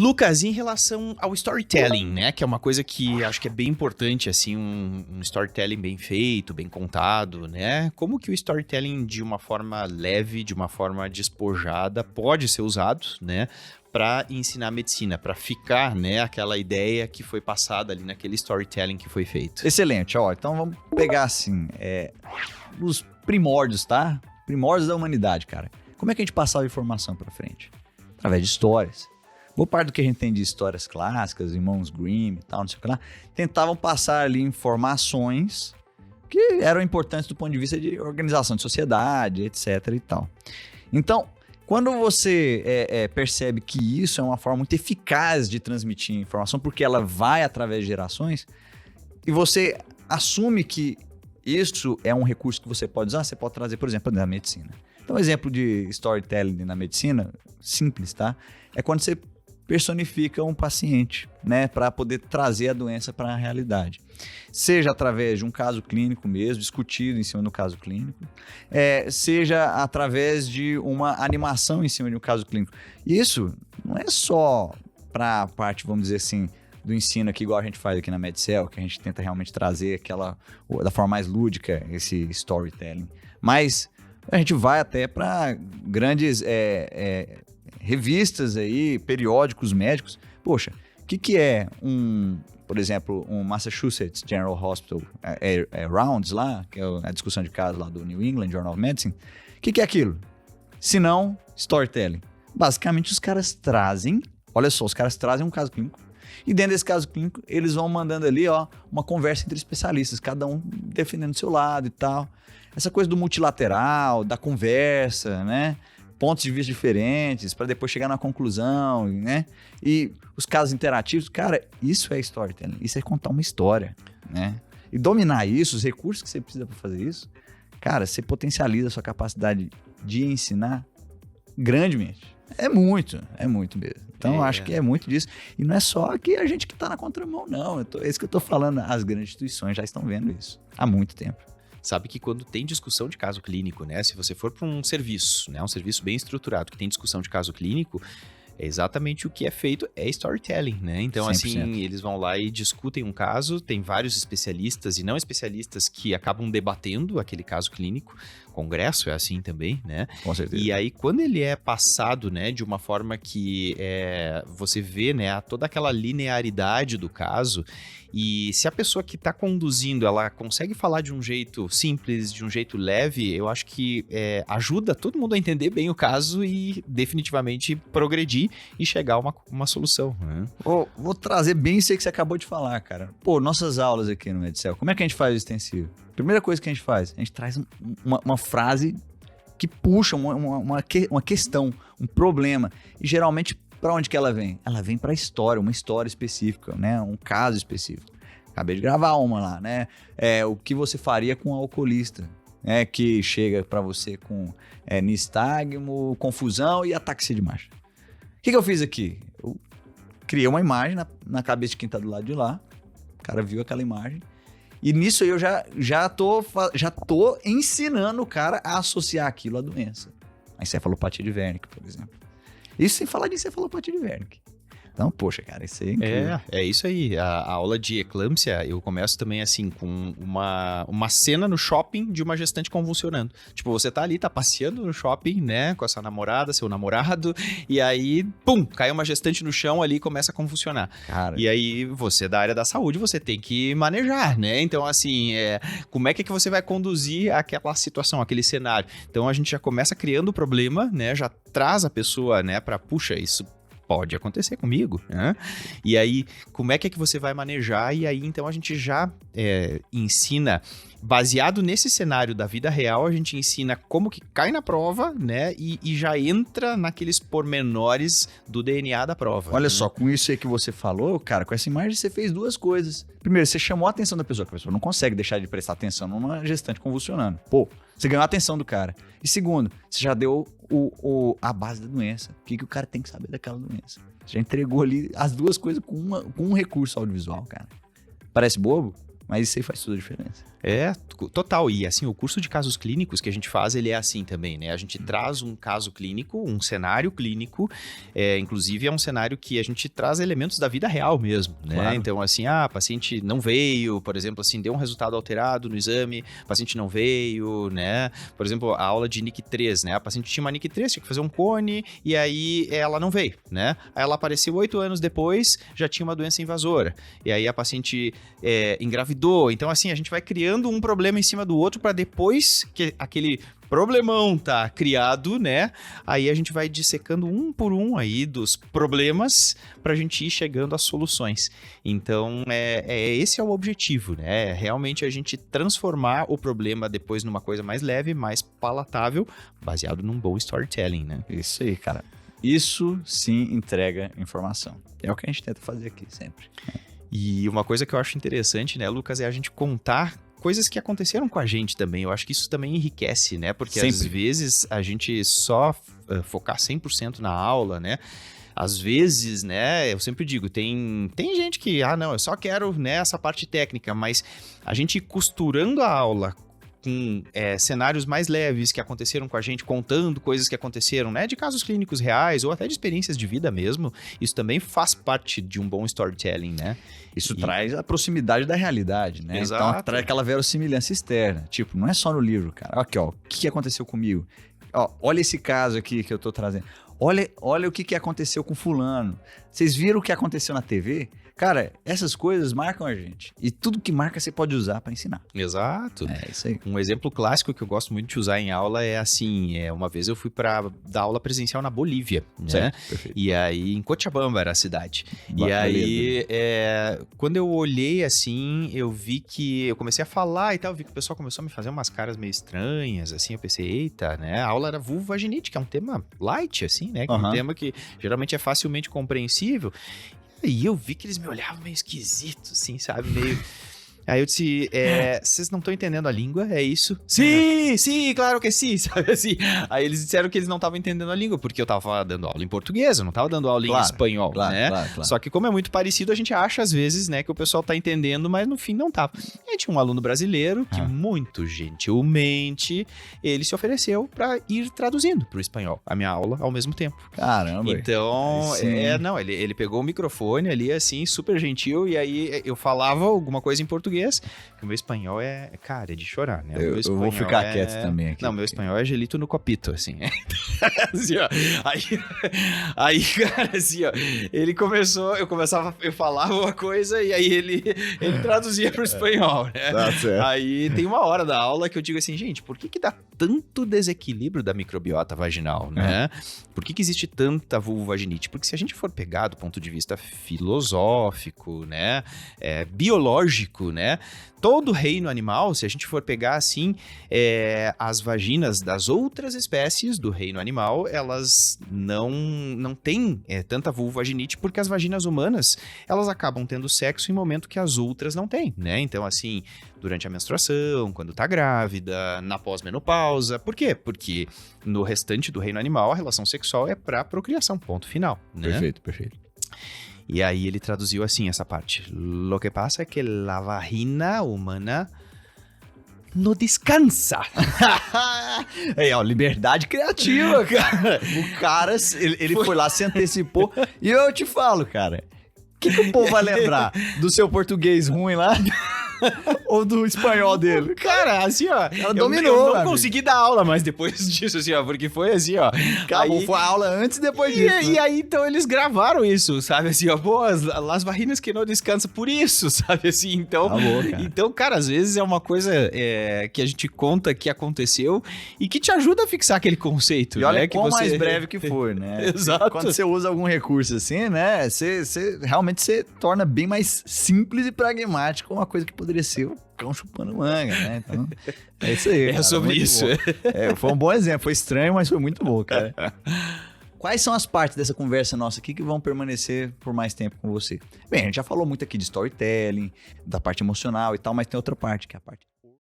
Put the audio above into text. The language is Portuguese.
Lucas, em relação ao storytelling, né, que é uma coisa que acho que é bem importante, assim, um storytelling bem feito, bem contado, né, como que o storytelling de uma forma leve, de uma forma despojada, pode ser usado, né, para ensinar medicina, para ficar, né, aquela ideia que foi passada ali naquele storytelling que foi feito. Excelente, ó, então vamos pegar assim, os primórdios, tá? Primórdios da humanidade, cara. Como é que a gente passava informação pra frente? Através de histórias. Boa parte do que a gente tem de histórias clássicas, irmãos Grimm e tal, não sei o que lá, tentavam passar ali informações que eram importantes do ponto de vista de organização de sociedade, etc e tal. Então, quando você percebe que isso é uma forma muito eficaz de transmitir informação, porque ela vai através de gerações, e você assume que isso é um recurso que você pode usar, você pode trazer, por exemplo, na medicina. Então, um exemplo de storytelling na medicina, simples, tá? É quando você personifica um paciente, né, para poder trazer a doença para a realidade. Seja através de um caso clínico mesmo, discutido em cima do caso clínico, seja através de uma animação em cima de um caso clínico. Isso não é só para a parte, vamos dizer assim, do ensino aqui, igual a gente faz aqui na Medcel, que a gente tenta realmente trazer da forma mais lúdica, esse storytelling. Mas a gente vai até para grandes revistas aí, periódicos médicos. Poxa, o que é por exemplo, um Massachusetts General Hospital Rounds lá, que é a discussão de casos lá do New England Journal of Medicine? O que é aquilo? Se não, storytelling. Basicamente, os caras trazem um caso clínico, e dentro desse caso clínico, eles vão mandando ali, ó, uma conversa entre especialistas, cada um defendendo o seu lado e tal. Essa coisa do multilateral, da conversa, né? Pontos de vista diferentes, para depois chegar na conclusão, né? E os casos interativos, cara, isso é storytelling, isso é contar uma história, né? E dominar isso, os recursos que você precisa para fazer isso, cara, você potencializa a sua capacidade de ensinar grandemente. É muito mesmo. Então, eu acho que é muito disso. E não é só que a gente que está na contramão, não. É isso que eu estou falando. As grandes instituições já estão vendo isso há muito tempo. Sabe que quando tem discussão de caso clínico, né? Se você for para um serviço, né? Um serviço bem estruturado que tem discussão de caso clínico, é exatamente o que é feito, é storytelling, né? Então, 100%. assim, eles vão lá e discutem um caso, tem vários especialistas e não especialistas que acabam debatendo aquele caso clínico. Congresso é assim também, né? Com certeza. E aí, quando ele é passado, né, de uma forma que você vê, né, toda aquela linearidade do caso, e se a pessoa que está conduzindo, ela consegue falar de um jeito simples, de um jeito leve, eu acho que ajuda todo mundo a entender bem o caso e definitivamente progredir e chegar a uma solução, né? Vou trazer bem isso aí que você acabou de falar, cara. Pô, nossas aulas aqui no Medcel, como é que a gente faz o extensivo? Primeira coisa que a gente faz, a gente traz uma frase que puxa uma questão, um problema. E geralmente, para onde que ela vem? Ela vem para a história, uma história específica, né? Um caso específico. Acabei de gravar uma lá, né? O que você faria com um alcoolista, né? Que chega para você com nistagmo, confusão e ataxia de marcha. O que eu fiz aqui? Eu criei uma imagem na cabeça de quem tá do lado de lá. O cara viu aquela imagem. E nisso eu já tô ensinando o cara a associar aquilo à doença. A encefalopatia de Wernicke, por exemplo. Isso sem falar de encefalopatia de Wernicke. Então, poxa, cara, isso aí é incrível. É isso aí. A aula de eclâmpsia, eu começo também assim, com uma cena no shopping de uma gestante convulsionando. Tipo, você tá ali, tá passeando no shopping, né, com a sua namorada, seu namorado, e aí, pum, cai uma gestante no chão ali e começa a convulsionar. Cara, E aí, você da área da saúde, você tem que manejar, né? Então, assim, como é que você vai conduzir aquela situação, aquele cenário? Então, a gente já começa criando o problema, né, já traz a pessoa, né, pra, puxa, isso pode acontecer comigo, né? E aí, como é que você vai manejar? E aí, então, a gente já ensina, baseado nesse cenário da vida real, a gente ensina como que cai na prova, né? E já entra naqueles pormenores do DNA da prova. olha né? só, com isso aí que você falou, cara, com essa imagem você fez duas coisas. Primeiro, você chamou a atenção da pessoa, que a pessoa não consegue deixar de prestar atenção numa gestante convulsionando. Pô, você ganhou a atenção do cara. E segundo, você já deu a base da doença. O que o cara tem que saber daquela doença. Você já entregou ali as duas coisas com um recurso audiovisual, cara. Parece bobo? Mas isso aí faz toda a diferença. Total. E assim, o curso de casos clínicos que a gente faz, ele é assim também, né? A gente traz um caso clínico, um cenário clínico, inclusive é um cenário que a gente traz elementos da vida real mesmo, né? Claro. Então, assim, a paciente não veio, por exemplo, assim, deu um resultado alterado no exame, a paciente não veio, né? Por exemplo, a aula de NIC 3, né? A paciente tinha uma NIC 3, tinha que fazer um cone, e aí ela não veio, né? Aí ela apareceu 8 anos depois, já tinha uma doença invasora. E aí a paciente engravidou. Então, assim, a gente vai criando um problema em cima do outro para depois que aquele problemão tá criado, né? Aí a gente vai dissecando um por um aí dos problemas pra gente ir chegando às soluções. Então, esse é o objetivo, né? Realmente a gente transformar o problema depois numa coisa mais leve, mais palatável, baseado num bom storytelling, né? Isso aí, cara. Isso sim entrega informação. É o que a gente tenta fazer aqui sempre. E uma coisa que eu acho interessante, né, Lucas, é a gente contar coisas que aconteceram com a gente também. Eu acho que isso também enriquece, né? Porque às vezes a gente só focar 100% na aula, né? Às vezes, né, eu sempre digo, tem gente que, não, eu só quero, né, essa parte técnica, mas a gente ir costurando a aula com cenários mais leves que aconteceram com a gente, contando coisas que aconteceram, né, de casos clínicos reais ou até de experiências de vida mesmo, isso também faz parte de um bom storytelling, né? Isso traz a proximidade da realidade, né? Exato. Então traz aquela verossimilhança externa. Tipo, não é só no livro, cara. Aqui, ó, o que aconteceu comigo? Ó, olha esse caso aqui que eu tô trazendo. Olha o que aconteceu com fulano. Vocês viram o que aconteceu na TV? Cara, essas coisas marcam a gente. E tudo que marca você pode usar para ensinar. Exato. É isso aí. Um exemplo clássico que eu gosto muito de usar em aula é assim, uma vez eu fui para dar aula presencial na Bolívia, né? Certo, perfeito. E aí, em Cochabamba era a cidade. E aí, quando eu olhei assim, eu vi que eu comecei a falar e tal, eu vi que o pessoal começou a me fazer umas caras meio estranhas, assim, eu pensei, eita, né? A aula era vulvovaginite, que é um tema light, assim, né? Que é um tema que geralmente é facilmente compreensível. E eu vi que eles me olhavam meio esquisito, assim, sabe? Meio... Aí eu disse, vocês não estão entendendo a língua, é isso? Sim, claro que sim, sabe assim? Aí eles disseram que eles não estavam entendendo a língua, porque eu tava dando aula em português, eu não tava dando aula em espanhol, né? Claro. Só que como é muito parecido, a gente acha às vezes, né, que o pessoal tá entendendo, mas no fim não tava. E aí tinha um aluno brasileiro que muito gentilmente, ele se ofereceu pra ir traduzindo pro espanhol a minha aula ao mesmo tempo. Caramba. Então, ele pegou o microfone ali, assim, super gentil, e aí eu falava alguma coisa em português, que o meu espanhol cara, é de chorar, né? Eu vou ficar quieto também aqui. Não, meu espanhol é gelito no copito, assim. Assim, ó. Aí, cara, assim, ó, eu falava uma coisa e aí ele traduzia pro espanhol, né? Tá certo. Aí tem uma hora da aula que eu digo assim, gente, por que dá tanto desequilíbrio da microbiota vaginal, né? Por que existe tanta vulvovaginite? Porque se a gente for pegar do ponto de vista filosófico, né, biológico, né, todo reino animal, se a gente for pegar assim, as vaginas das outras espécies do reino animal, elas não têm tanta vulvovaginite, porque as vaginas humanas, elas acabam tendo sexo em momento que as outras não têm, né? Então, assim, durante a menstruação, quando tá grávida, na pós-menopausa. Por quê? Porque no restante do reino animal, a relação sexual é pra procriação, ponto final, né? Perfeito. E aí ele traduziu assim essa parte. Lo que pasa é que la vagina humana no descansa. Aí, ó, liberdade criativa, cara. O cara, ele foi lá, se antecipou. E eu te falo, cara, o que o povo vai lembrar? Do seu português ruim lá? Ou do espanhol dele? Cara, assim, ó. Ela dominou. Eu não consegui dar aula mais depois disso, assim, ó. Porque foi assim, ó. Acabou, foi a aula antes e depois disso. E aí, então, eles gravaram isso, sabe? Assim, ó. Pô, as vaginas que não descansam por isso, sabe? Assim, então... Acabou, cara. Então, cara, às vezes é uma coisa que a gente conta que aconteceu e que te ajuda a fixar aquele conceito, e olha, né? quão mais breve que for, né? Exato. Quando você usa algum recurso assim, né? Realmente você torna bem mais simples e pragmático uma coisa que poderia ser o cão chupando manga, né? Então, é isso aí. É sobre isso. Foi um bom exemplo. Foi estranho, mas foi muito bom, cara. Quais são as partes dessa conversa nossa aqui que vão permanecer por mais tempo com você? Bem, a gente já falou muito aqui de storytelling, da parte emocional e tal, mas tem outra parte, que é a parte